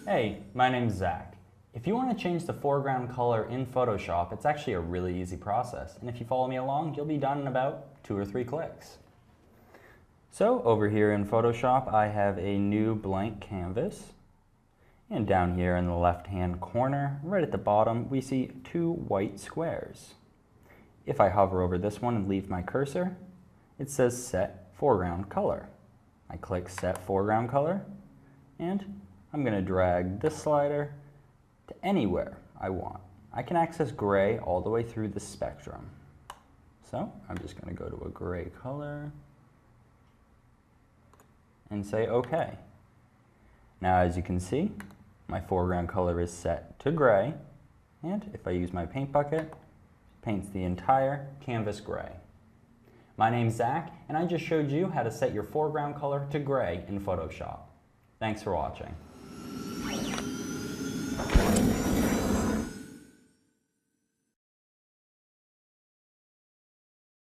Hey, my name's Zach. If you want to change the foreground color in Photoshop, it's actually a really easy process. And if you follow me along, you'll be done in about 2 or 3 clicks. So over here in Photoshop, I have a new blank canvas. And down here in the left-hand corner, right at the bottom, we see 2 white squares. If I hover over this one and leave my cursor, it says Set Foreground Color. I click Set Foreground Color, and I'm going to drag this slider to anywhere I want. I can access gray all the way through the spectrum. So I'm just going to go to a gray color and say OK. Now as you can see, my foreground color is set to gray, and if I use my paint bucket, it paints the entire canvas gray. My name's Zach, and I just showed you how to set your foreground color to gray in Photoshop. Thanks for watching.